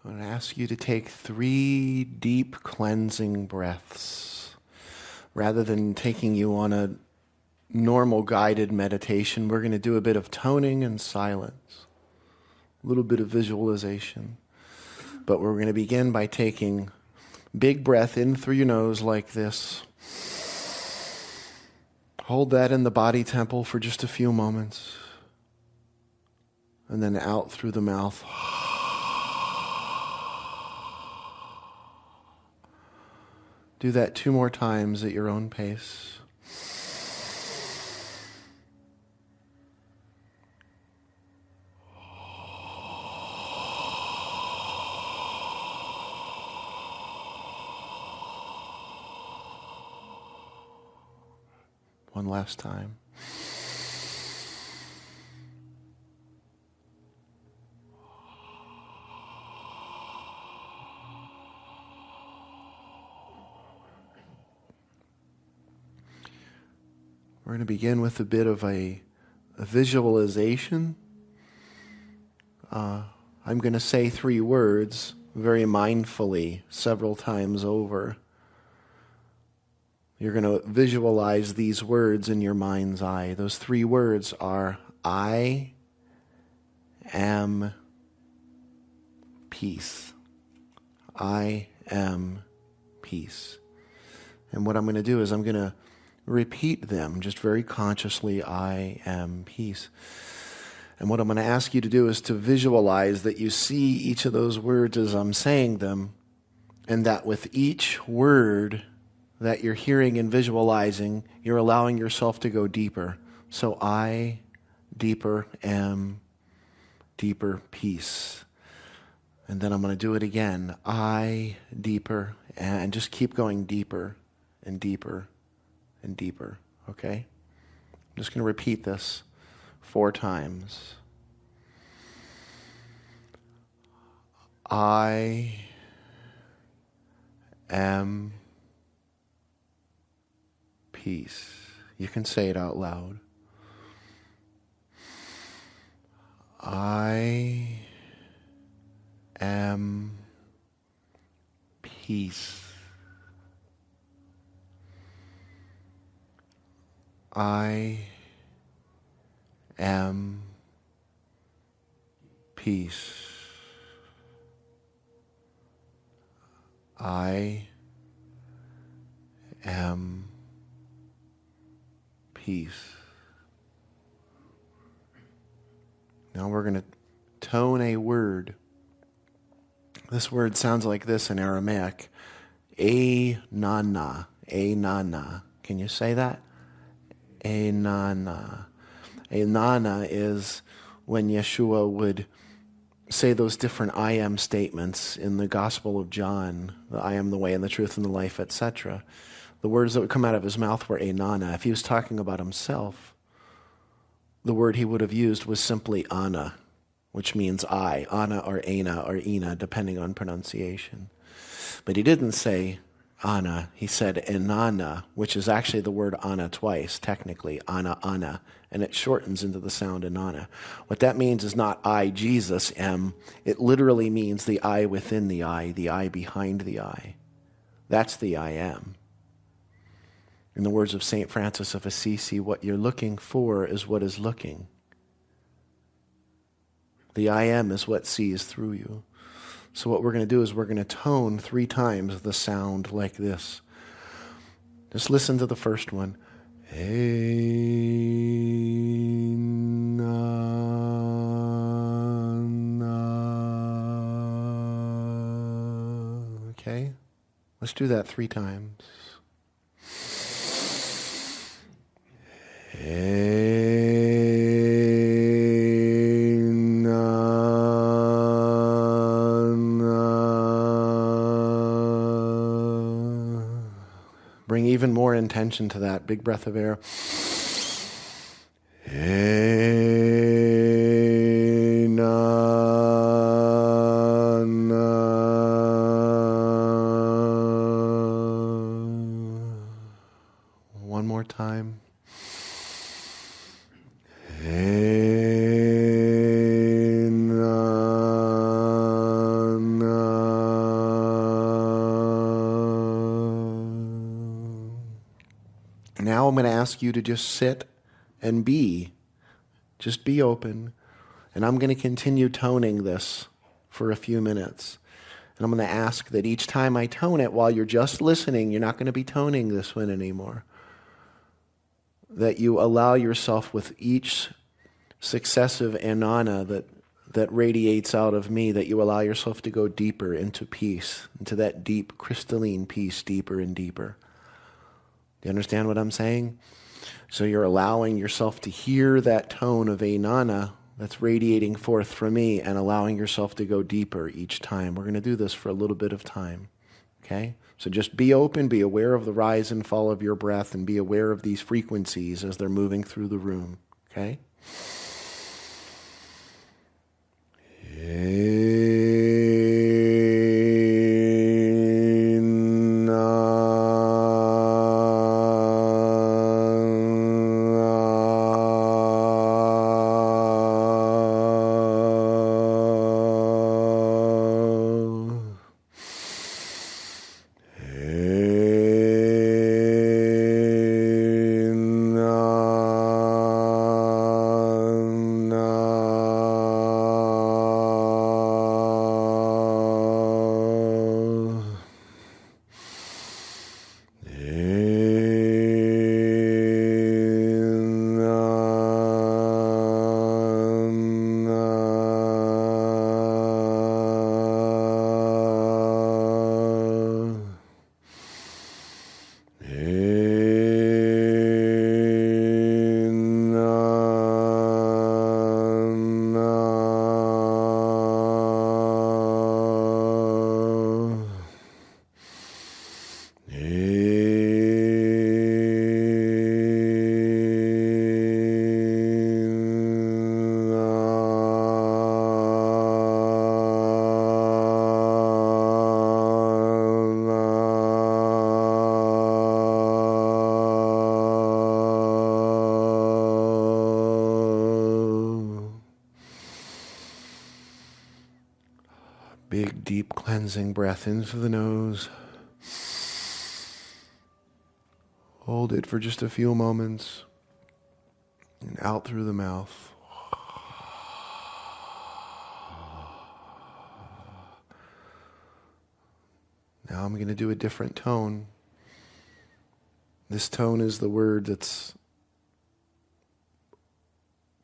I'm going to ask you to take 3 deep cleansing breaths. Rather than taking you on a normal guided meditation, we're going to do a bit of toning and silence, a little bit of visualization. But we're going to begin by taking big breath in through your nose like this. Hold that in the body temple for just a few moments. And then out through the mouth. Do that 2 more times at your own pace. One last time. We're going to begin with a bit of a visualization. I'm going to say 3 words very mindfully several times over. You're going to visualize these words in your mind's eye. Those 3 words are, I am peace. I am peace. And what I'm going to do is I'm going to repeat them just very consciously, I am peace. And what I'm going to ask you to do is to visualize that you see each of those words as I'm saying them, and that with each word that you're hearing and visualizing, you're allowing yourself to go deeper. So I, deeper, am, deeper, peace. And then I'm going to do it again. I, deeper, and just keep going deeper and deeper and deeper, okay? I'm just going to repeat this 4 times. I am peace. You can say it out loud. I am peace. I am peace. I am peace. Now we're going to tone a word. This word sounds like this in Aramaic. Enana. Enana. Can you say that? Enana. Enana is when Yeshua would say those different I am statements in the Gospel of John, the I am the way and the truth and the life, etc. The words that would come out of his mouth were Enana. If he was talking about himself, the word he would have used was simply Ana, which means I, Ana or Ena or Ina, depending on pronunciation. But he didn't say Ana, he said Enana, which is actually the word Ana twice, technically, Ana, Ana, and it shortens into the sound Enana. What that means is not I, Jesus, am. It literally means the I within the I behind the I. That's the I am. In the words of St. Francis of Assisi, what you're looking for is what is looking. The I am is what sees through you. So what we're going to do is we're going to tone 3 times the sound like this. Just listen to the first one. Okay? Let's do that 3 times. Bring even more intention to that. Big breath of air. One more time. One now I'm going to ask you to just sit and be. Just be open. And I'm going to continue toning this for a few minutes. And I'm going to ask that each time I tone it, while you're just listening, you're not going to be toning this one anymore. That you allow yourself with each successive anana that radiates out of me, that you allow yourself to go deeper into peace, into that deep, crystalline peace, deeper and deeper. Do you understand what I'm saying? So you're allowing yourself to hear that tone of anana that's radiating forth from me and allowing yourself to go deeper each time. We're going to do this for a little bit of time. Okay? So just be open, be aware of the rise and fall of your breath, and be aware of these frequencies as they're moving through the room. Okay? Big, deep cleansing breath into the nose. Hold it for just a few moments. And out through the mouth. Now I'm going to do a different tone. This tone is the word that's,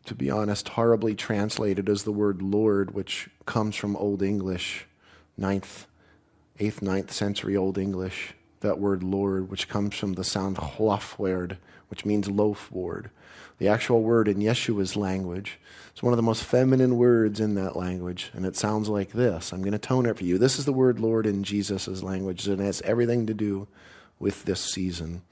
to be honest, horribly translated as the word Lord, which comes from Old English, 8th, 9th century Old English. That word Lord, which comes from the sound Hoffward, which means loaf ward. The actual word in Yeshua's language. It's one of the most feminine words in that language, and it sounds like this. I'm going to tone it for you. This is the word Lord in Jesus' language, and it has everything to do with this season.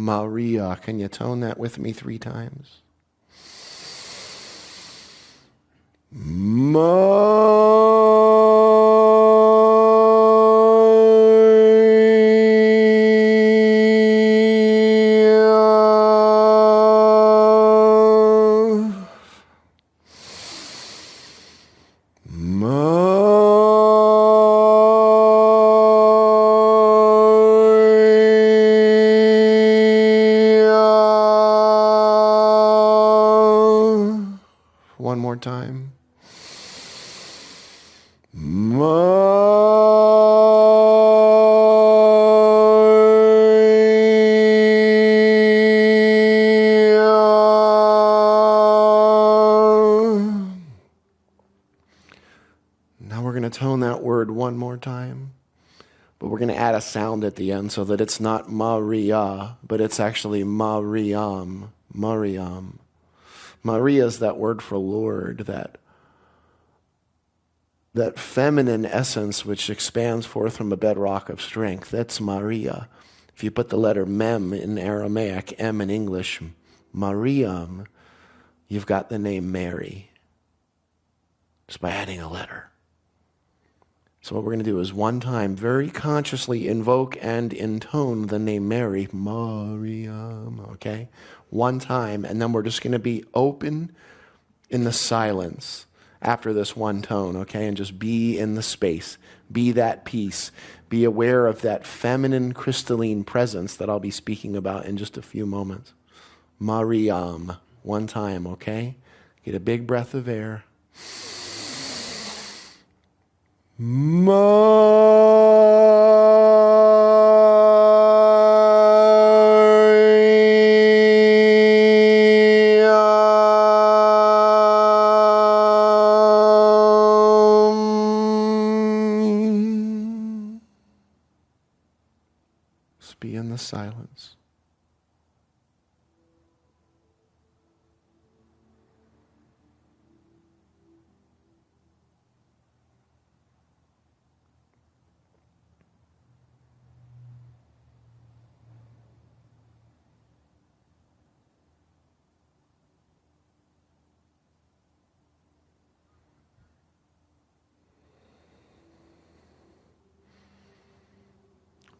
Maria. Can you tone that with me 3 times? One more time. Now we're going to tone that word one more time, but we're going to add a sound at the end so that it's not Maria, but it's actually Mariam. Mariam. Maria is that word for Lord, that feminine essence which expands forth from a bedrock of strength. That's Maria. If you put the letter mem in Aramaic, M in English, Mariam, you've got the name Mary, just by adding a letter. So what we're going to do is one time very consciously invoke and intone the name Mary, Mariam, okay? One time, and then we're just going to be open in the silence after this one tone, okay? And just be in the space. Be that peace. Be aware of that feminine crystalline presence that I'll be speaking about in just a few moments. Mariam, one time, okay? Get a big breath of air. Just be in the silence.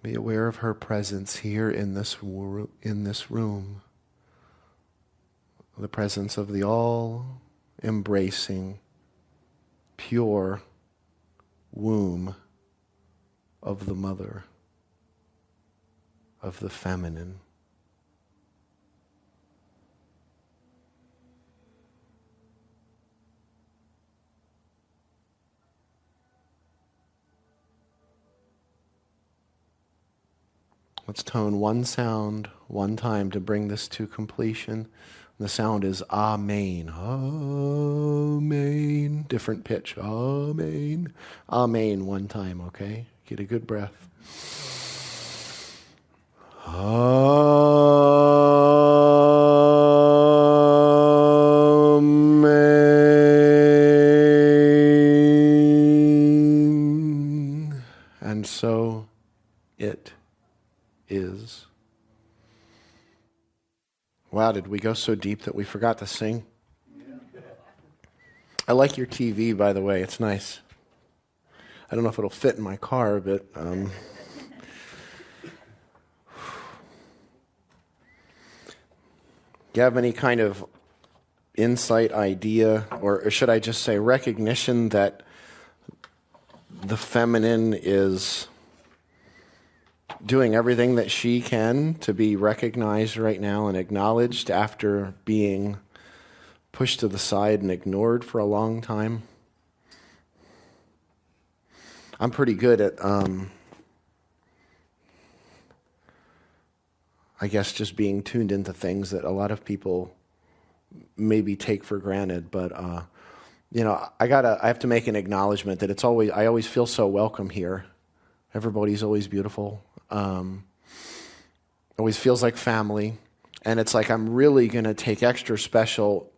Be aware of her presence here in this room. The presence of the all-embracing, pure womb of the mother, of the feminine. Let's tone one sound one time to bring this to completion. The sound is Amen. Amen. Different pitch. Amen. Amen one time, okay? Get a good breath. Amen. And so it is. Wow, did we go so deep that we forgot to sing? I like your TV, by the way. It's nice. I don't know if it'll fit in my car, but do you have any kind of insight, idea, or should I just say recognition that the feminine is doing everything that she can to be recognized right now and acknowledged after being pushed to the side and ignored for a long time? I'm pretty good at, I guess, just being tuned into things that a lot of people maybe take for granted. But, I have to make an acknowledgement that I always feel so welcome here. Everybody's always beautiful. Always feels like family. And it's like I'm really going to take extra special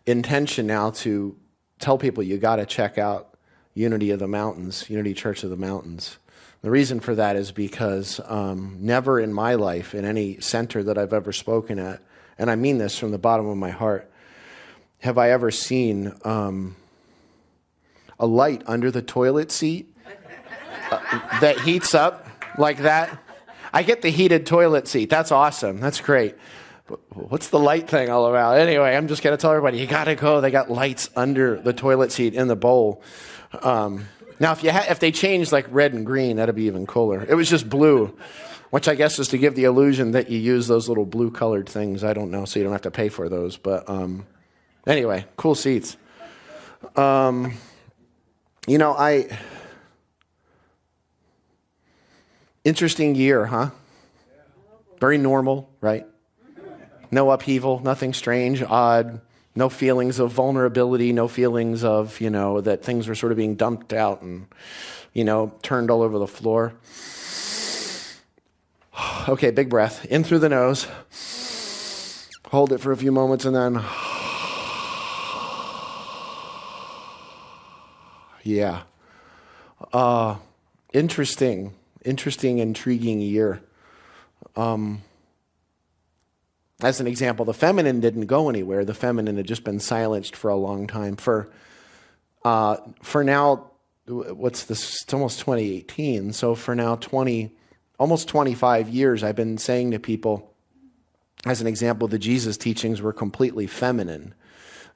intention now to tell people you got to check out Unity of the Mountains, Unity Church of the Mountains. The reason for that is because never in my life, in any center that I've ever spoken at, and I mean this from the bottom of my heart, have I ever seen a light under the toilet seat that heats up like that. I get the heated toilet seat. That's awesome. That's great. What's the light thing all about? Anyway, I'm just going to tell everybody, you got to go. They got lights under the toilet seat in the bowl. Now, if they changed like red and green, that'd be even cooler. It was just blue, which I guess is to give the illusion that you use those little blue-colored things. I don't know, so you don't have to pay for those. But anyway, cool seats. Interesting year, huh? Very normal, right? No upheaval, nothing strange, odd, no feelings of vulnerability, no feelings of, that things were sort of being dumped out and, turned all over the floor. Okay, big breath. In through the nose. Hold it for a few moments and then... Yeah. Interesting, intriguing year. As an example, the feminine didn't go anywhere. The feminine had just been silenced for a long time. For now, what's this? It's almost 2018. So for now, almost 25 years, I've been saying to people, as an example, the Jesus teachings were completely feminine.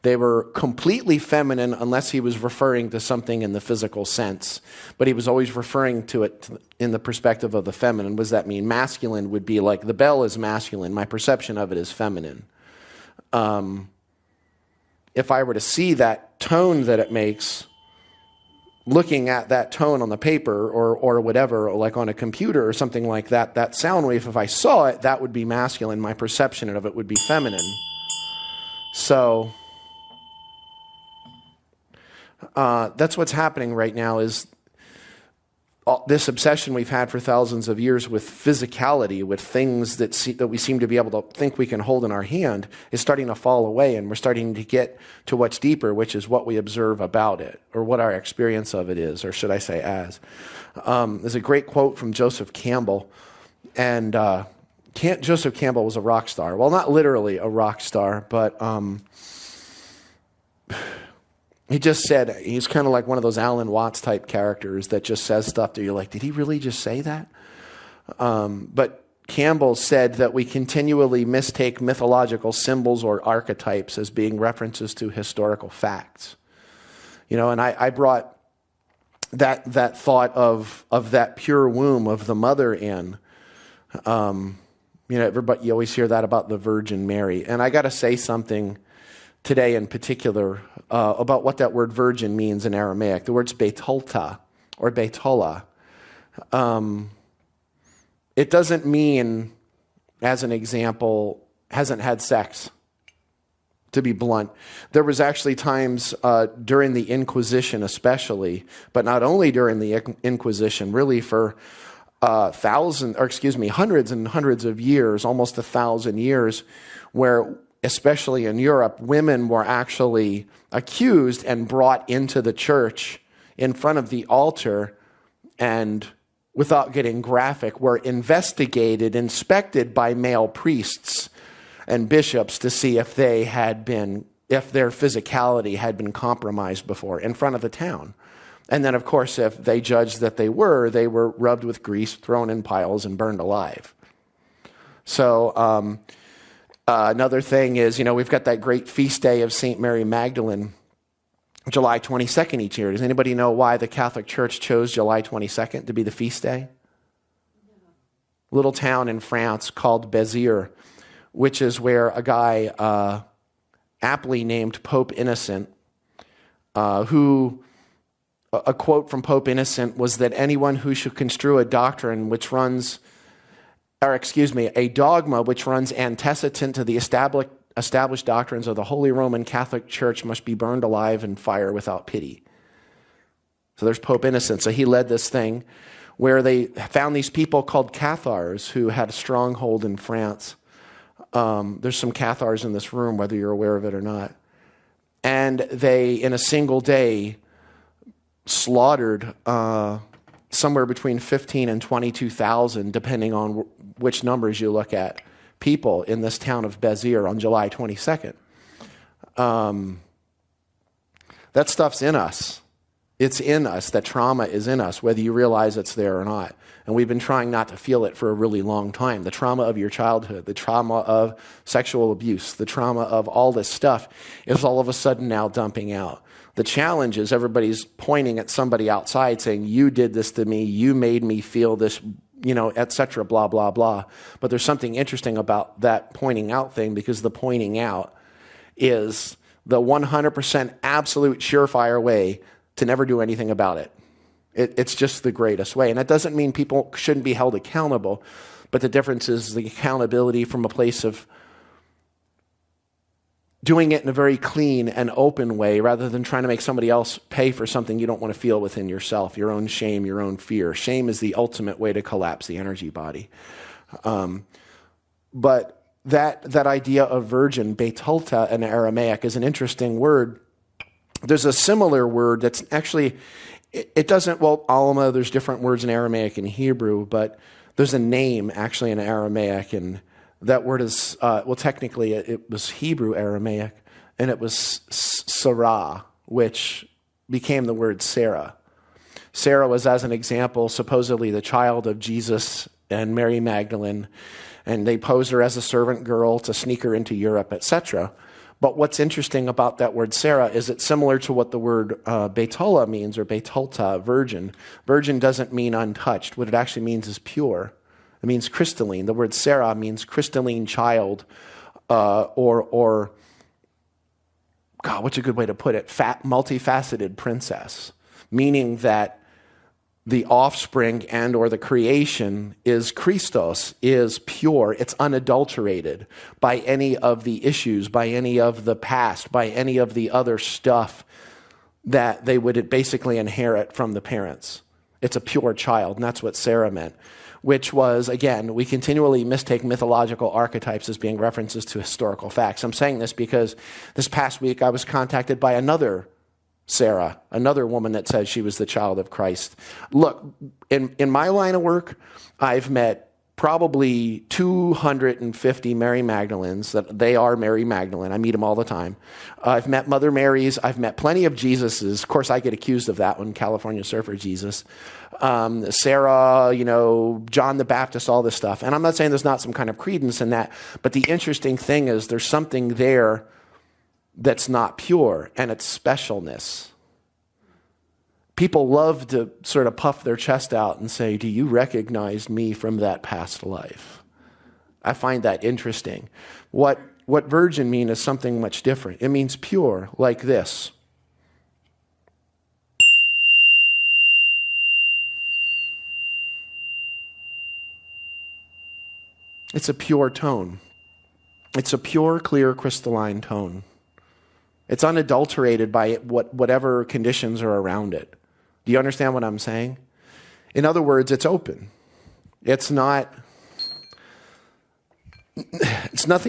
They were completely feminine unless he was referring to something in the physical sense. But he was always referring to it in the perspective of the feminine. What does that mean? Masculine would be like, the bell is masculine. My perception of it is feminine. If I were to see that tone that it makes, looking at that tone on the paper or whatever, or like on a computer or something like that, that sound wave, if I saw it, that would be masculine. My perception of it would be feminine. So that's what's happening right now, is this obsession we've had for thousands of years with physicality, with things that we seem to be able to think we can hold in our hand, is starting to fall away, and we're starting to get to what's deeper, which is what we observe about it, or what our experience of it is, or should I say as. There's a great quote from Joseph Campbell, and Joseph Campbell was a rock star. Well, not literally a rock star, but he just said, he's kind of like one of those Alan Watts type characters that just says stuff that you're like, did he really just say that? But Campbell said that we continually mistake mythological symbols or archetypes as being references to historical facts. You know, and I brought that thought of that pure womb of the mother in. You know, everybody, you always hear that about the Virgin Mary. And I got to say something today in particular about what that word virgin means in Aramaic. The word's betulta or betola. It doesn't mean, as an example, hasn't had sex, to be blunt. There was actually times during the Inquisition especially, but not only during the Inquisition, really for hundreds and hundreds of years, almost 1,000 years, where especially in Europe, women were actually accused and brought into the church in front of the altar and, without getting graphic, were investigated, inspected by male priests and bishops to see if their physicality had been compromised before in front of the town. And then, of course, if they judged that they were rubbed with grease, thrown in piles, and burned alive. So, another thing is, you know, we've got that great feast day of St. Mary Magdalene, July 22nd each year. Does anybody know why the Catholic Church chose July 22nd to be the feast day? Little town in France called Béziers, which is where a guy aptly named Pope Innocent, who, a quote from Pope Innocent was that anyone who should construe a doctrine which runs a dogma which runs antecedent to the established doctrines of the Holy Roman Catholic Church must be burned alive in fire without pity. So there's Pope Innocent. So he led this thing where they found these people called Cathars who had a stronghold in France. There's some Cathars in this room, whether you're aware of it or not. And they, in a single day, slaughtered somewhere between 15 and 22,000, depending on which numbers you look at, people in this town of Béziers on July 22nd. That stuff's in us. It's in us. That trauma is in us, whether you realize it's there or not. And we've been trying not to feel it for a really long time. The trauma of your childhood, the trauma of sexual abuse, the trauma of all this stuff is all of a sudden now dumping out. The challenge is everybody's pointing at somebody outside saying, you did this to me, you made me feel this, you know, et cetera, blah, blah, blah. But there's something interesting about that pointing out thing, because the pointing out is the 100% absolute surefire way to never do anything about it. It's just the greatest way. And that doesn't mean people shouldn't be held accountable, but the difference is the accountability from a place of doing it in a very clean and open way rather than trying to make somebody else pay for something you don't want to feel within yourself, your own shame, your own fear. Shame is the ultimate way to collapse the energy body. But that idea of virgin, betulta in Aramaic, is an interesting word. There's a similar word that's actually, it doesn't, well, Alma, there's different words in Aramaic and Hebrew, but there's a name actually in Aramaic, and that word is, well, technically it was Hebrew Aramaic, and it was Sarah, which became the word Sarah. Sarah was, as an example, supposedly the child of Jesus and Mary Magdalene, and they posed her as a servant girl to sneak her into Europe, etc. But what's interesting about that word Sarah is it's similar to what the word Betula means, or Betulta, virgin. Virgin doesn't mean untouched. What it actually means is pure. It means crystalline. The word Sarah means crystalline child, or God, what's a good way to put it? Multifaceted princess, meaning that the offspring and or the creation is Christos, is pure. It's unadulterated by any of the issues, by any of the past, by any of the other stuff that they would basically inherit from the parents. It's a pure child, and that's what Sarah meant, which was, again, we continually mistake mythological archetypes as being references to historical facts. I'm saying this because this past week I was contacted by another Sarah, another woman that said she was the child of Christ. Look, in my line of work, I've met probably 250 Mary Magdalenes, that they are Mary Magdalene. I meet them all the time. I've met Mother Marys. I've met plenty of Jesuses. Of course, I get accused of that one, California Surfer Jesus. Sarah, John the Baptist, all this stuff. And I'm not saying there's not some kind of credence in that, but the interesting thing is there's something there that's not pure, and it's specialness. People love to sort of puff their chest out and say, do you recognize me from that past life? I find that interesting. What virgin mean is something much different. It means pure, like this. It's a pure tone. It's a pure, clear, crystalline tone. It's unadulterated by whatever conditions are around it. Do you understand what I'm saying? In other words, it's open. It's nothing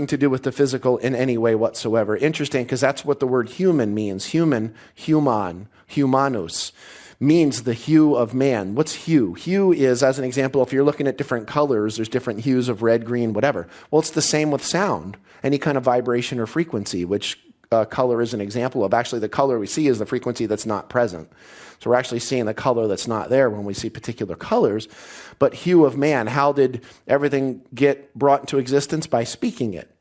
to do with the physical in any way whatsoever. Interesting, because that's what the word human means. Human, humanus, means the hue of man. What's hue? Hue is, as an example, if you're looking at different colors, there's different hues of red, green, whatever. Well, it's the same with sound. Any kind of vibration or frequency, which color is an example of. Actually, the color we see is the frequency that's not present. So we're actually seeing the color that's not there when we see particular colors. But hue of man, how did everything get brought into existence? By speaking it.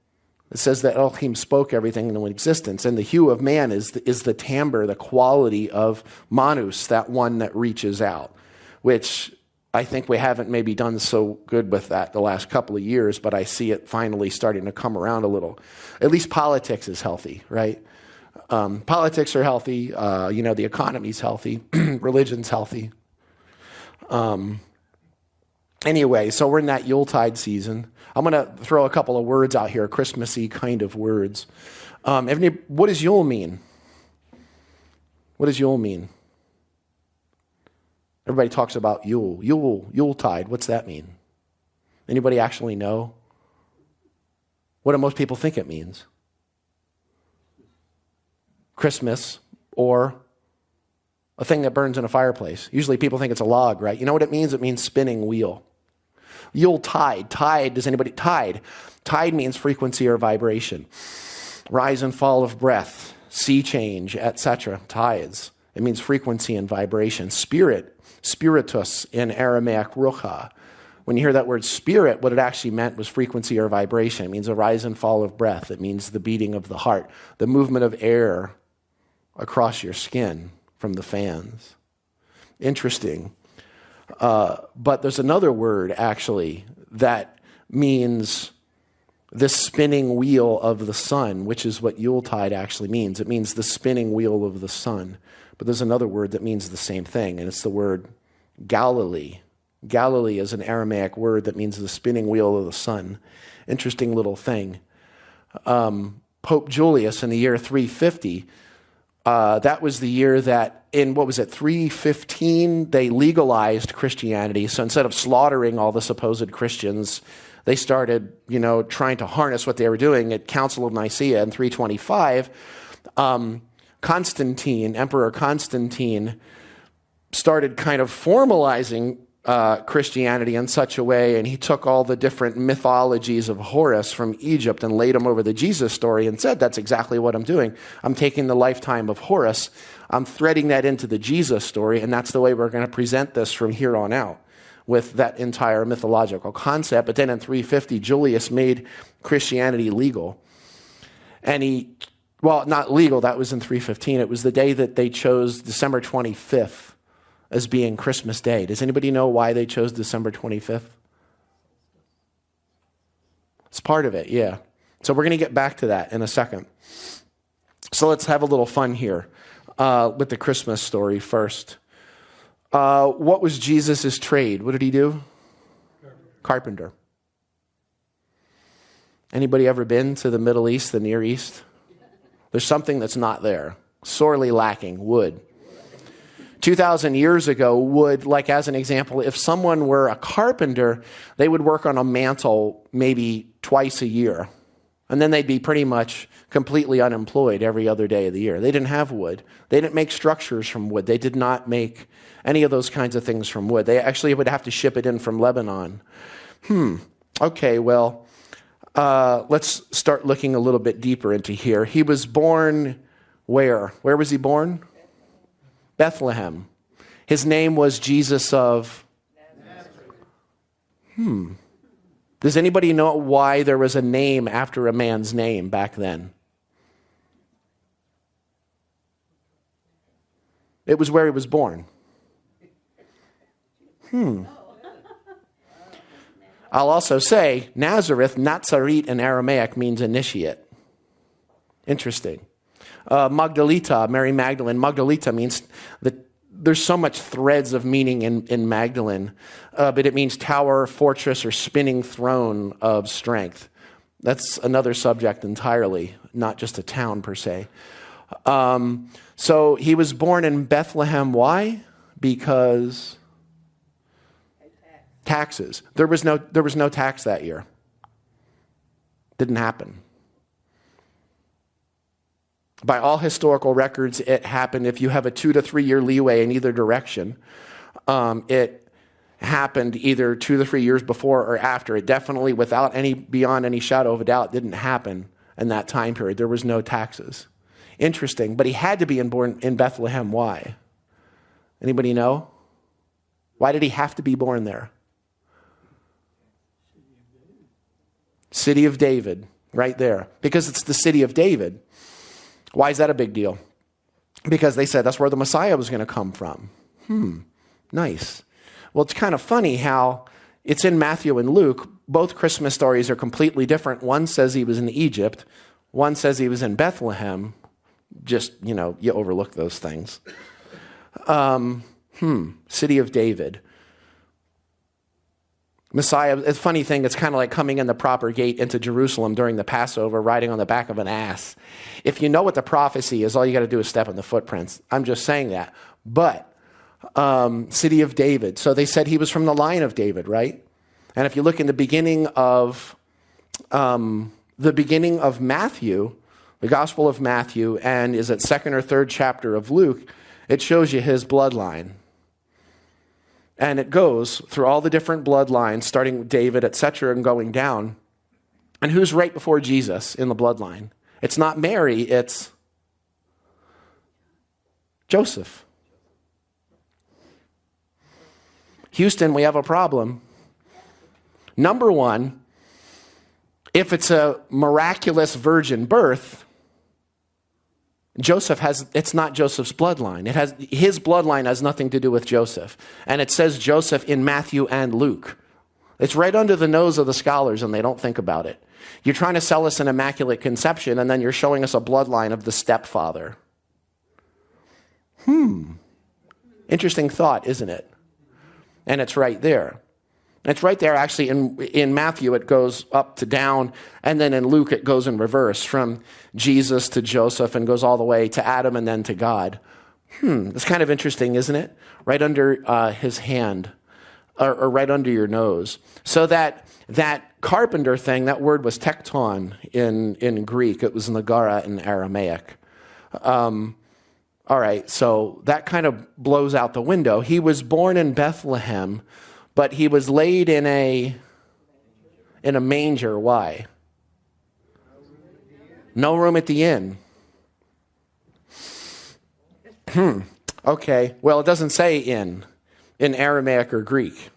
It says that Elohim spoke everything into existence. And the hue of man is the timbre, the quality of manus, that one that reaches out, which I think we haven't maybe done so good with that the last couple of years, but I see it finally starting to come around a little. At least politics is healthy, right? Politics are healthy. The economy's healthy. Religion's healthy. Anyway, so we're in that Yuletide season. I'm going to throw a couple of words out here, Christmassy kind of words. What does Yule mean? What does Yule mean? Everybody talks about Yuletide. What's that mean? Anybody actually know? What do most people think it means? Christmas, or a thing that burns in a fireplace. Usually people think it's a log, right? You know what it means? It means spinning wheel. Yuletide. Tide means frequency or vibration. Rise and fall of breath, sea change, etc. Tides. It means frequency and vibration. Spiritus in Aramaic, rucha. When you hear that word spirit, what it actually meant was frequency or vibration. It means a rise and fall of breath. It means the beating of the heart, the movement of air across your skin from the fans. Interesting. But there's another word, actually, that means this spinning wheel of the sun, which is what Yuletide actually means. It means the spinning wheel of the sun. But there's another word that means the same thing, and it's the word Galilee. Galilee is an Aramaic word that means the spinning wheel of the sun. Interesting little thing. Pope Julius in the year 350, that was the year that in, 315, they legalized Christianity. So instead of slaughtering all the supposed Christians, they started, trying to harness what they were doing. At Council of Nicaea in 325, Emperor Constantine, started kind of formalizing Christianity in such a way, and he took all the different mythologies of Horace from Egypt and laid them over the Jesus story and said, that's exactly what I'm doing. I'm taking the lifetime of Horace, I'm threading that into the Jesus story, and that's the way we're going to present this from here on out, with that entire mythological concept. But then in 350, Julius made Christianity legal. And not legal, that was in 315. It was the day that they chose December 25th as being Christmas Day. Does anybody know why they chose December 25th? It's part of it, yeah. So we're going to get back to that in a second. So let's have a little fun here with the Christmas story first. What was Jesus' trade? What did he do? Carpenter. Anybody ever been to the Middle East, the Near East? There's something that's not there. Sorely lacking, wood. 2,000 years ago, wood, like as an example, if someone were a carpenter, they would work on a mantle maybe twice a year. And then they'd be pretty much completely unemployed every other day of the year. They didn't have wood. They didn't make structures from wood. They did not make any of those kinds of things from wood. They actually would have to ship it in from Lebanon. Okay, well, let's start looking a little bit deeper into here. He was born where? Where was he born? Bethlehem. His name was Jesus of Nazareth. Does anybody know why there was a name after a man's name back then? It was where he was born. I'll also say Nazareth, Natzarit in Aramaic means initiate. Interesting. Magdalita, Mary Magdalene. Magdalita means that there's so much threads of meaning in Magdalene, but it means tower, fortress, or spinning throne of strength. That's another subject entirely, not just a town per se. So he was born in Bethlehem. Why? Because taxes. There was no tax that year. Didn't happen. By all historical records, it happened if you have a 2 to 3 year leeway in either direction. It happened either 2 to 3 years before or after. It definitely, beyond any shadow of a doubt, didn't happen in that time period. There was no taxes. Interesting, but he had to be born in Bethlehem. Why? Anybody know? Why did he have to be born there? City of David, right there. Because it's the city of David. Why is that a big deal? Because they said that's where the Messiah was going to come from. Nice. Well, it's kind of funny how it's in Matthew and Luke. Both Christmas stories are completely different. One says he was in Egypt. One says he was in Bethlehem. Just, you overlook those things. City of David. Messiah, a funny thing, it's kind of like coming in the proper gate into Jerusalem during the Passover, riding on the back of an ass. If you know what the prophecy is, all you got to do is step in the footprints. I'm just saying that. But, city of David. So they said he was from the line of David, right? And if you look in the beginning of Matthew, the Gospel of Matthew, and is it 2nd or 3rd chapter of Luke, it shows you his bloodline. And it goes through all the different bloodlines, starting with David, etc., and going down. And who's right before Jesus in the bloodline? It's not Mary, it's Joseph. Houston, we have a problem. Number one, if it's a miraculous virgin birth, it's not Joseph's bloodline. His bloodline has nothing to do with Joseph. And it says Joseph in Matthew and Luke. It's right under the nose of the scholars and they don't think about it. You're trying to sell us an immaculate conception and then you're showing us a bloodline of the stepfather. Interesting thought, isn't it? And it's right there. It's right there, actually, in Matthew, it goes up to down, and then in Luke, it goes in reverse, from Jesus to Joseph, and goes all the way to Adam and then to God. It's kind of interesting, isn't it? Right under his hand, or right under your nose. So that carpenter thing, that word was tekton in Greek. It was nagara in Aramaic. All right, so that kind of blows out the window. He was born in Bethlehem. But he was laid in a manger. Why? No room at the inn. Okay, well, it doesn't say in Aramaic or Greek.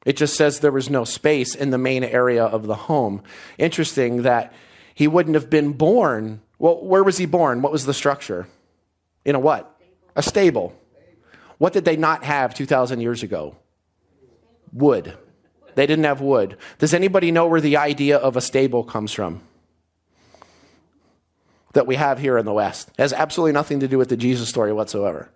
It just says there was no space in the main area of the home. Interesting that he wouldn't have been born. Well, where was he born? What was the structure? In a what? A stable. What did they not have 2,000 years ago? Wood. They didn't have wood. Does anybody know where the idea of a stable comes from? That we have here in the West. It has absolutely nothing to do with the Jesus story whatsoever.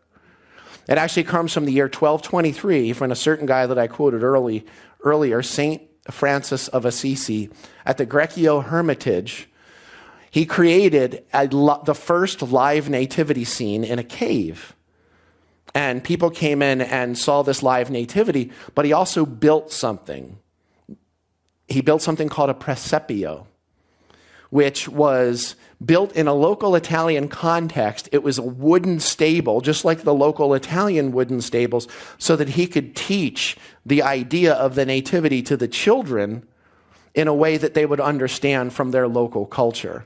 It actually comes from the year 1223 from a certain guy that I quoted earlier, St. Francis of Assisi, at the Greccio Hermitage. He created the first live nativity scene in a cave. And people came in and saw this live nativity, but he also built something. He built something called a presepio, which was built in a local Italian context. It was a wooden stable, just like the local Italian wooden stables, so that he could teach the idea of the nativity to the children in a way that they would understand from their local culture.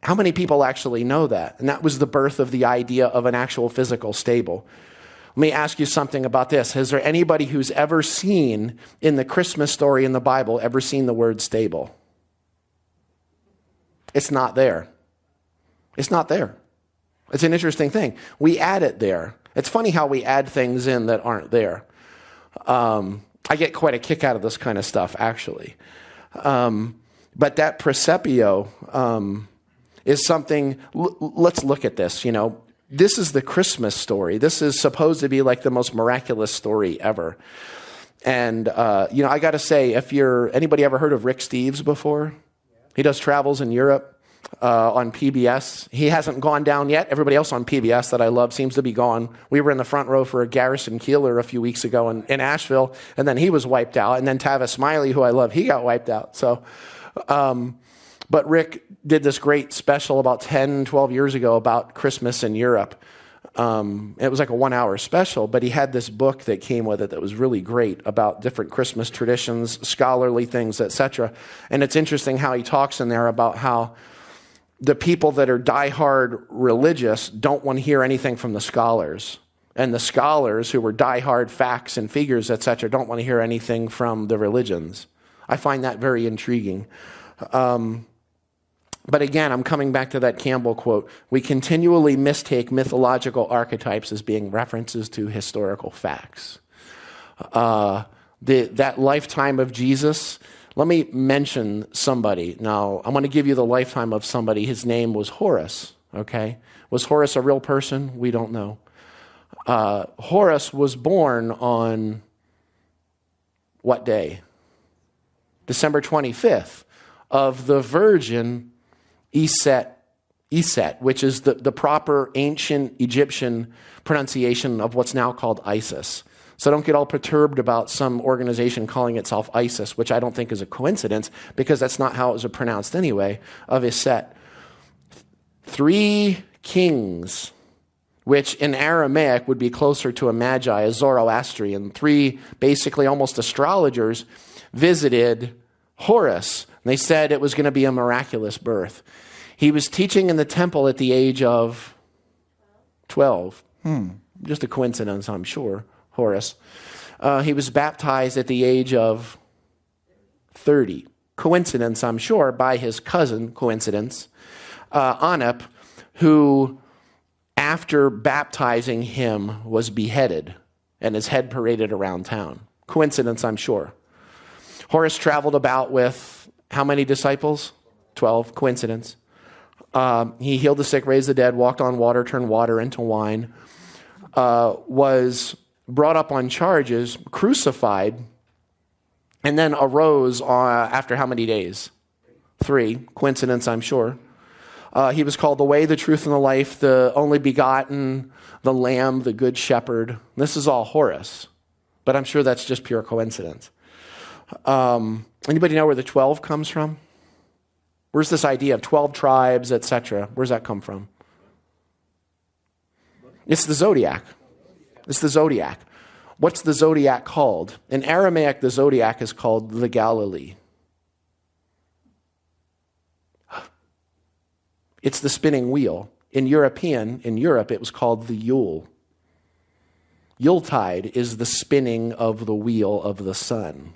How many people actually know that? And that was the birth of the idea of an actual physical stable. Let me ask you something about this. Has there anybody who's ever seen in the Christmas story in the Bible, ever seen the word stable? It's not there. It's not there. It's an interesting thing. We add it there. It's funny how we add things in that aren't there. I get quite a kick out of this kind of stuff, actually. But that presepio is something, let's look at this, This is the Christmas story. This is supposed to be like the most miraculous story ever. And, I got to say, anybody ever heard of Rick Steves before? He does travels in Europe on PBS. He hasn't gone down yet. Everybody else on PBS that I love seems to be gone. We were in the front row for a Garrison Keillor a few weeks ago in Asheville, and then he was wiped out. And then Tavis Smiley, who I love, he got wiped out. So, but Rick did this great special about 10, 12 years ago about Christmas in Europe. It was like a 1-hour special, but he had this book that came with it that was really great about different Christmas traditions, scholarly things, etc. And it's interesting how he talks in there about how the people that are diehard religious don't want to hear anything from the scholars. And the scholars who were diehard facts and figures, etc., don't want to hear anything from the religions. I find that very intriguing. But again, I'm coming back to that Campbell quote. We continually mistake mythological archetypes as being references to historical facts. That lifetime of Jesus, let me mention somebody. Now, I'm going to give you the lifetime of somebody. His name was Horace, okay? Was Horace a real person? We don't know. Horace was born on what day? December 25th of the Virgin Iset, which is the proper ancient Egyptian pronunciation of what's now called Isis. So don't get all perturbed about some organization calling itself Isis, which I don't think is a coincidence, because that's not how it was pronounced anyway, of Iset. 3 kings, which in Aramaic would be closer to a magi, a Zoroastrian. 3 basically almost astrologers visited Horace. And they said it was going to be a miraculous birth. He was teaching in the temple at the age of 12. Just a coincidence, I'm sure, Horace. He was baptized at the age of 30. Coincidence, I'm sure, by his cousin, Anep, who, after baptizing him, was beheaded and his head paraded around town. Coincidence, I'm sure. Horace traveled about with how many disciples? 12. Coincidence. He healed the sick, raised the dead, walked on water, turned water into wine, was brought up on charges, crucified, and then arose after how many days? 3. Coincidence, I'm sure. He was called the way, the truth, and the life, the only begotten, the Lamb, the good shepherd. This is all Horace, but I'm sure that's just pure coincidence. Anybody know where the 12 comes from? Where's this idea of 12 tribes, etc.? Where's that come from? It's the zodiac. It's the zodiac. What's the zodiac called? In Aramaic, the zodiac is called the Galilee. It's the spinning wheel. In Europe, it was called the Yule. Yuletide is the spinning of the wheel of the sun.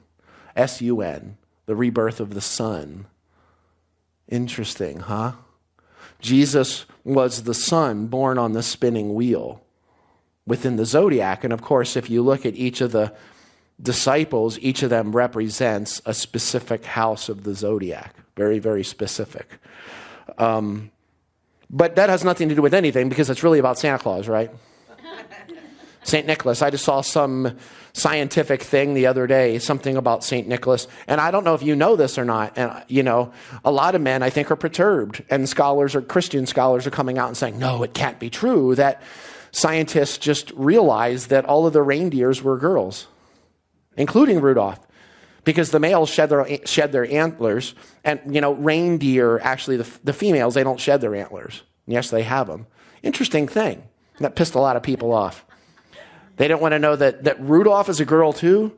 S-U-N, the rebirth of the sun. Interesting, huh? Jesus was the sun born on the spinning wheel within the zodiac. And of course, if you look at each of the disciples, each of them represents a specific house of the zodiac. Very, very specific. But that has nothing to do with anything because it's really about Santa Claus, right? St. Nicholas. I just saw some scientific thing the other day, something about St. Nicholas. And I don't know if you know this or not. And, a lot of men, I think, are perturbed. And Christian scholars are coming out and saying, no, it can't be true. That scientists just realized that all of the reindeers were girls, including Rudolph. Because the males shed their antlers, and reindeer, actually the females, they don't shed their antlers. Yes, they have them. Interesting thing. That pissed a lot of people off. They don't want to know that Rudolph is a girl too.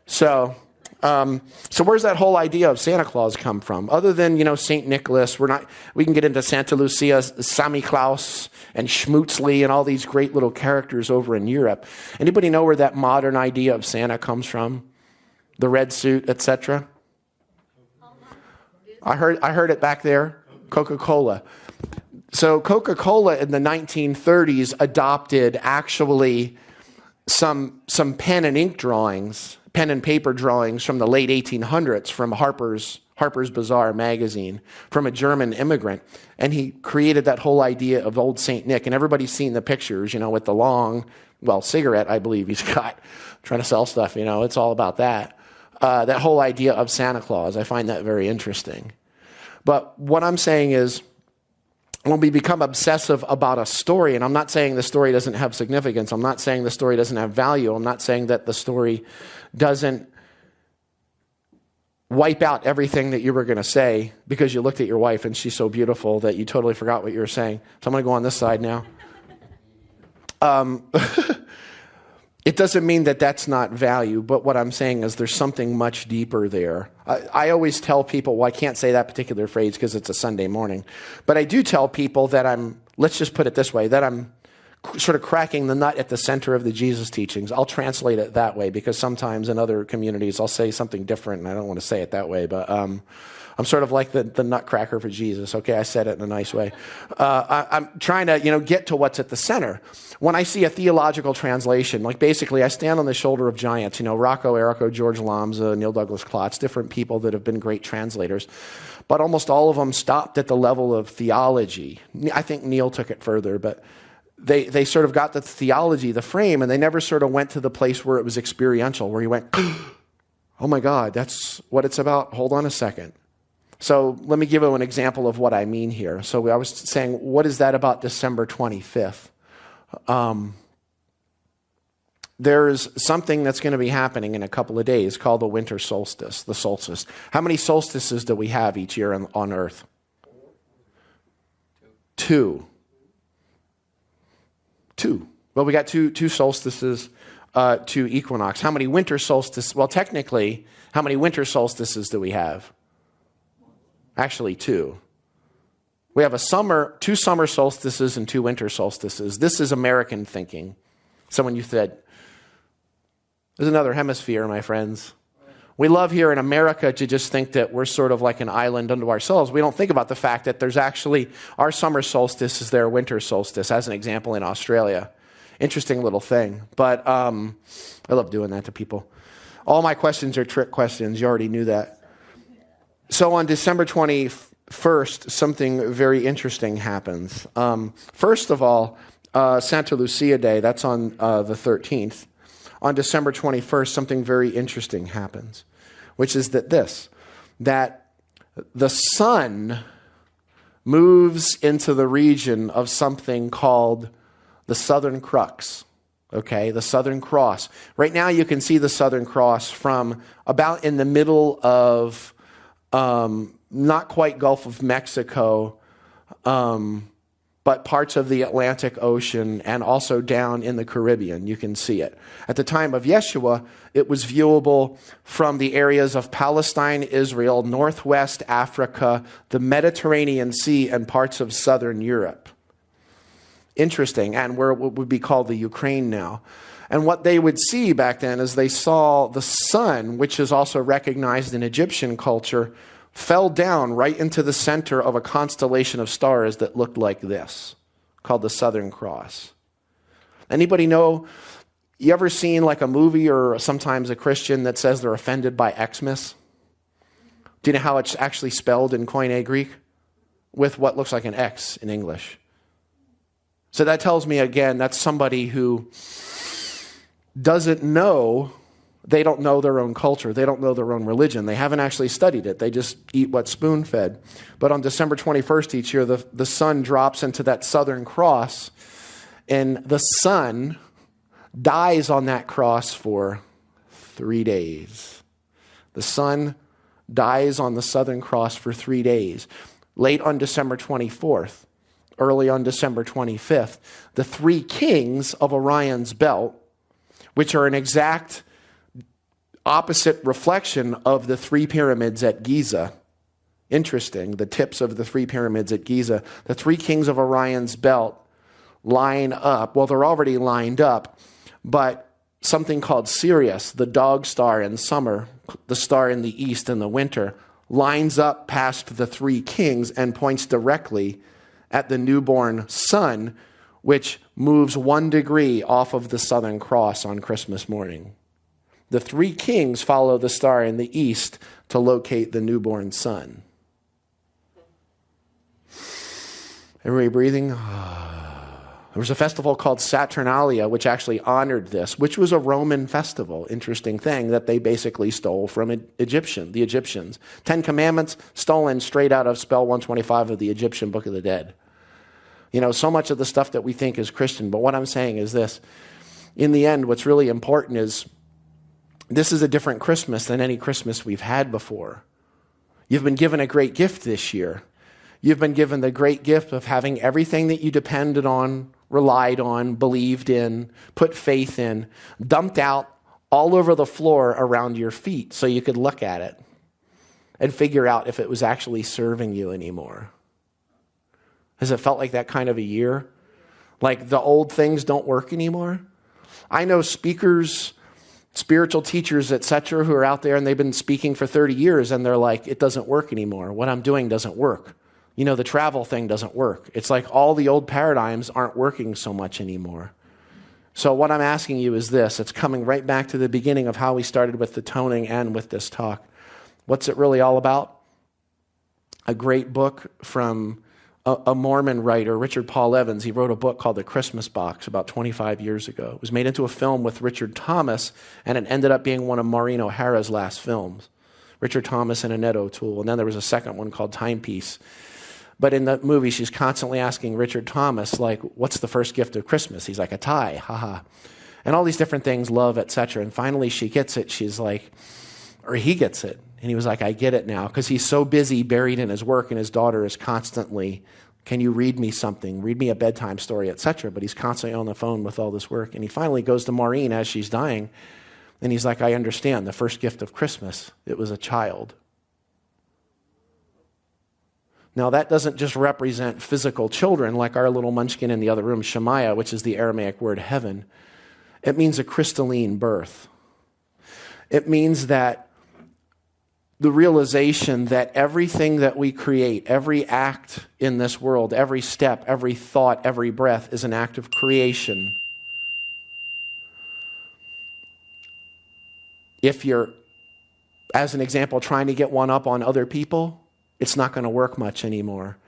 So where's that whole idea of Santa Claus come from? Other than Saint Nicholas, we can get into Santa Lucia, Sammy Claus, and Schmutzli, and all these great little characters over in Europe. Anybody know where that modern idea of Santa comes from? The red suit, etc. I heard it back there. Coca-Cola. So Coca-Cola in the 1930s adopted actually some pen and ink drawings, pen and paper drawings from the late 1800s from Harper's Bazaar magazine from a German immigrant. And he created that whole idea of old Saint Nick. And everybody's seen the pictures, with the long, cigarette, I believe he's got, trying to sell stuff, it's all about that. That whole idea of Santa Claus, I find that very interesting. But what I'm saying is, when we become obsessive about a story, and I'm not saying the story doesn't have significance, I'm not saying the story doesn't have value, I'm not saying that the story doesn't wipe out everything that you were going to say because you looked at your wife and she's so beautiful that you totally forgot what you were saying. So I'm going to go on this side now. It doesn't mean that that's not value, but what I'm saying is there's something much deeper there. I always tell people, well, I can't say that particular phrase because it's a Sunday morning, but I do tell people that let's just put it this way, that I'm sort of cracking the nut at the center of the Jesus teachings. I'll translate it that way because sometimes in other communities I'll say something different and I don't want to say it that way, but I'm sort of like the Nutcracker for Jesus. Okay, I said it in a nice way. I'm trying to, get to what's at the center. When I see a theological translation, like basically I stand on the shoulder of giants, Rocco Errico, George Lamza, Neil Douglas Klotz, different people that have been great translators. But almost all of them stopped at the level of theology. I think Neil took it further, but they sort of got the theology, the frame, and they never sort of went to the place where it was experiential, where he went, oh my God, that's what it's about. Hold on a second. So let me give you an example of what I mean here. So I was saying, what is that about December 25th? There's something that's going to be happening in a couple of days called the winter solstice, the solstice. How many solstices do we have each year on Earth? Two. Well, we got two solstices, two equinox. How many winter solstices? Well, technically, how many winter solstices do we have? Actually, two. We have two summer solstices and two winter solstices. This is American thinking. So when you said, there's another hemisphere, my friends. We love here in America to just think that we're sort of like an island unto ourselves. We don't think about the fact that there's actually, our summer solstice is their winter solstice, as an example in Australia. Interesting little thing. But I love doing that to people. All my questions are trick questions. You already knew that. So on December 21st, something very interesting happens. First of all, Santa Lucia Day, that's on the 13th. On December 21st, something very interesting happens, which is that the sun moves into the region of something called the Southern Crux, okay, the Southern Cross. Right now you can see the Southern Cross from about in the middle of not quite Gulf of Mexico, but parts of the Atlantic Ocean and also down in the Caribbean. You can see it. At the time of Yeshua, it was viewable from the areas of Palestine, Israel, Northwest Africa, the Mediterranean Sea, and parts of southern Europe. Interesting, and where what would be called the Ukraine now. And what they would see back then is they saw the sun, which is also recognized in Egyptian culture, fell down right into the center of a constellation of stars that looked like this, called the Southern Cross. Anybody know, you ever seen like a movie or sometimes a Christian that says they're offended by Xmas? Do you know how it's actually spelled in Koine Greek? With what looks like an X in English. So that tells me again, that's somebody who doesn't know. They don't know their own culture. They don't know their own religion. They haven't actually studied it. They just eat what's spoon-fed. But on December 21st each year, the sun drops into that Southern Cross, and the sun dies on that cross for 3 days. The sun dies on the Southern Cross for 3 days. Late on December 24th, early on December 25th, the three kings of Orion's belt, which are an exact opposite reflection of the three pyramids at Giza. Interesting, the tips of the three pyramids at Giza. The three kings of Orion's belt line up. Well, they're already lined up, but something called Sirius, the dog star in summer, the star in the east in the winter, lines up past the three kings and points directly at the newborn sun, which moves 1 degree off of the Southern Cross on Christmas morning. The three kings follow the star in the east to locate the newborn sun. Everybody breathing? There was a festival called Saturnalia, which actually honored this, which was a Roman festival. Interesting thing that they basically stole from the Egyptians. 10 Commandments stolen straight out of Spell 125 of the Egyptian Book of the Dead. You know, so much of the stuff that we think is Christian, but what I'm saying is this. In the end, what's really important is this is a different Christmas than any Christmas we've had before. You've been given a great gift this year. You've been given the great gift of having everything that you depended on, relied on, believed in, put faith in, dumped out all over the floor around your feet so you could look at it and figure out if it was actually serving you anymore. Has it felt like that kind of a year? Like the old things don't work anymore? I know speakers, spiritual teachers, etc., who are out there and they've been speaking for 30 years and they're like, it doesn't work anymore. What I'm doing doesn't work. You know, the travel thing doesn't work. It's like all the old paradigms aren't working so much anymore. So what I'm asking you is this. It's coming right back to the beginning of how we started with the toning and with this talk. What's it really all about? A great book from a Mormon writer, Richard Paul Evans. He wrote a book called The Christmas Box about 25 years ago. It was made into a film with Richard Thomas, and it ended up being one of Maureen O'Hara's last films. Richard Thomas and Annette O'Toole. And then there was a second one called Timepiece. But in the movie, she's constantly asking Richard Thomas, like, what's the first gift of Christmas? He's like, a tie, haha. And all these different things, love, etc. And finally she gets it. She's like, or he gets it. And he was like, I get it now. Because he's so busy, buried in his work, and his daughter is constantly, can you read me something? Read me a bedtime story, etc. But he's constantly on the phone with all this work. And he finally goes to Maureen as she's dying. And he's like, I understand. The first gift of Christmas, it was a child. Now, that doesn't just represent physical children like our little munchkin in the other room, Shemaiah, which is the Aramaic word heaven. It means a crystalline birth. It means that the realization that everything that we create, every act in this world, every step, every thought, every breath is an act of creation. If you're, as an example, trying to get one up on other people, it's not going to work much anymore.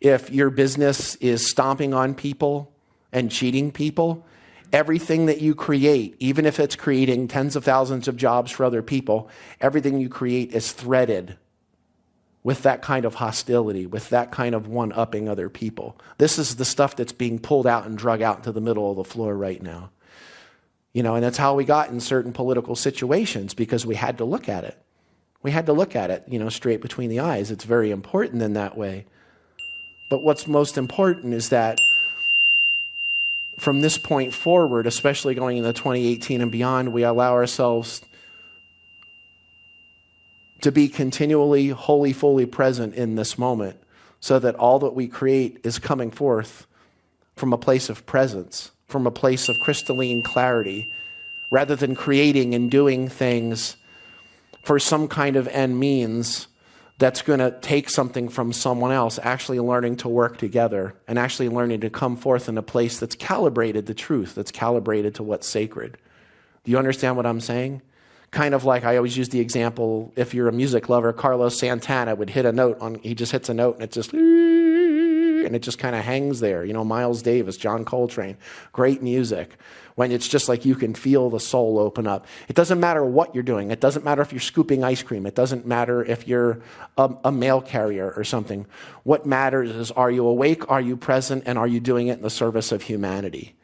If your business is stomping on people and cheating people, everything that you create, even if it's creating tens of thousands of jobs for other people, everything you create is threaded with that kind of hostility, with that kind of one-upping other people. This is the stuff that's being pulled out and drug out into the middle of the floor right now. You know, and that's how we got in certain political situations, because we had to look at it. We had to look at it, you know, straight between the eyes. It's very important in that way. But what's most important is that from this point forward, especially going into 2018 and beyond, we allow ourselves to be continually, wholly, fully present in this moment, so that all that we create is coming forth from a place of presence, from a place of crystalline clarity, rather than creating and doing things for some kind of end means that's going to take something from someone else, actually learning to work together and actually learning to come forth in a place that's calibrated to truth, that's calibrated to what's sacred. Do you understand what I'm saying? Kind of like I always use the example, if you're a music lover, Carlos Santana would hit a note he just hits a note and it just kind of hangs there. You know, Miles Davis, John Coltrane, great music. When it's just like you can feel the soul open up. It doesn't matter what you're doing. It doesn't matter if you're scooping ice cream. It doesn't matter if you're a mail carrier or something. What matters is, are you awake, are you present, and are you doing it in the service of humanity?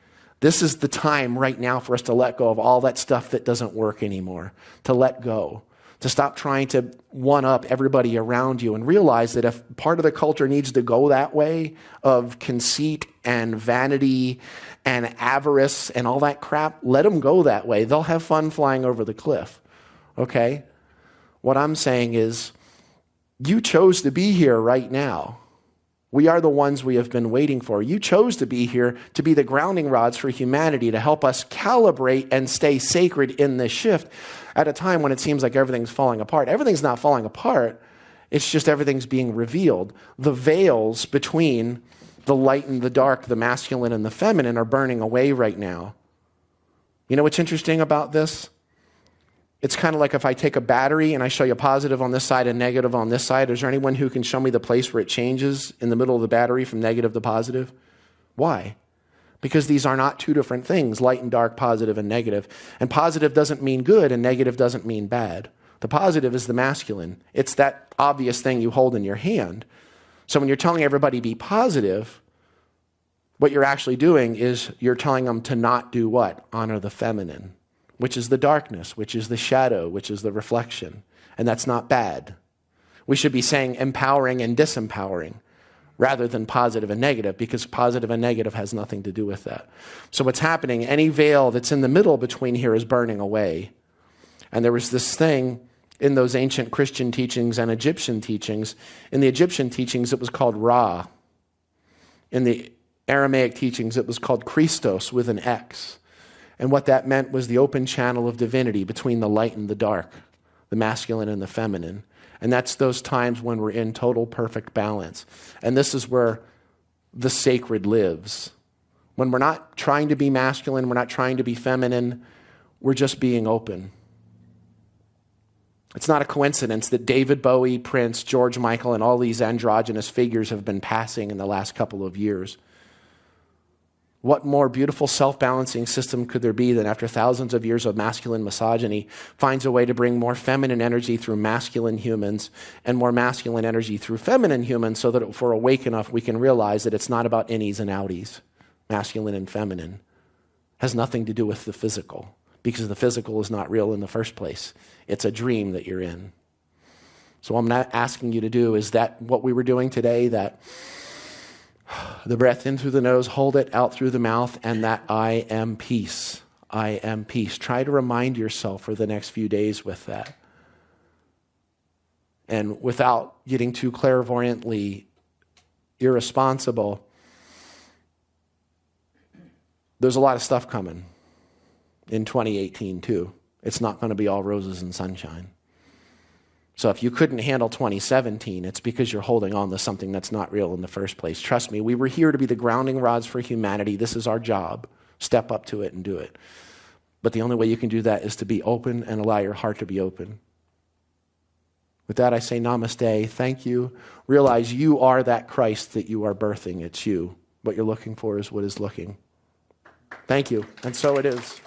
This is the time right now for us to let go of all that stuff that doesn't work anymore, to let go, to stop trying to one-up everybody around you and realize that if part of the culture needs to go that way of conceit and vanity and avarice and all that crap, let them go that way. They'll have fun flying over the cliff, okay? What I'm saying is, you chose to be here right now. We are the ones we have been waiting for. You chose to be here to be the grounding rods for humanity, to help us calibrate and stay sacred in this shift at a time when it seems like everything's falling apart. Everything's not falling apart. It's just everything's being revealed. The veils between the light and the dark, the masculine and the feminine, are burning away right now. You know what's interesting about this? It's kind of like if I take a battery and I show you positive on this side and negative on this side. Is there anyone who can show me the place where it changes in the middle of the battery from negative to positive? Why? Because these are not two different things, light and dark, positive and negative. And positive doesn't mean good and negative doesn't mean bad. The positive is the masculine. It's that obvious thing you hold in your hand. So when you're telling everybody be positive, what you're actually doing is you're telling them to not do what? Honor the feminine, which is the darkness, which is the shadow, which is the reflection. And that's not bad. We should be saying empowering and disempowering rather than positive and negative, because positive and negative has nothing to do with that. So what's happening, any veil that's in the middle between here is burning away. And there was this thing in those ancient Christian teachings and Egyptian teachings. In the Egyptian teachings, it was called Ra. In the Aramaic teachings, it was called Christos with an X. And what that meant was the open channel of divinity between the light and the dark, the masculine and the feminine. And that's those times when we're in total perfect balance. And this is where the sacred lives. When we're not trying to be masculine, we're not trying to be feminine, we're just being open. It's not a coincidence that David Bowie, Prince, George Michael, and all these androgynous figures have been passing in the last couple of years. What more beautiful self-balancing system could there be than, after thousands of years of masculine misogyny, finds a way to bring more feminine energy through masculine humans and more masculine energy through feminine humans, so that if we're awake enough, we can realize that it's not about innies and outies, masculine and feminine. It has nothing to do with the physical, because the physical is not real in the first place. It's a dream that you're in. So what I'm not asking you to do is that what we were doing today, that the breath in through the nose, hold it out through the mouth, and that I am peace. I am peace. Try to remind yourself for the next few days with that. And without getting too clairvoyantly irresponsible, there's a lot of stuff coming in 2018 too. It's not going to be all roses and sunshine. So if you couldn't handle 2017, it's because you're holding on to something that's not real in the first place. Trust me, we were here to be the grounding rods for humanity. This is our job. Step up to it and do it. But the only way you can do that is to be open and allow your heart to be open. With that, I say namaste. Thank you. Realize you are that Christ that you are birthing. It's you. What you're looking for is what is looking. Thank you. And so it is.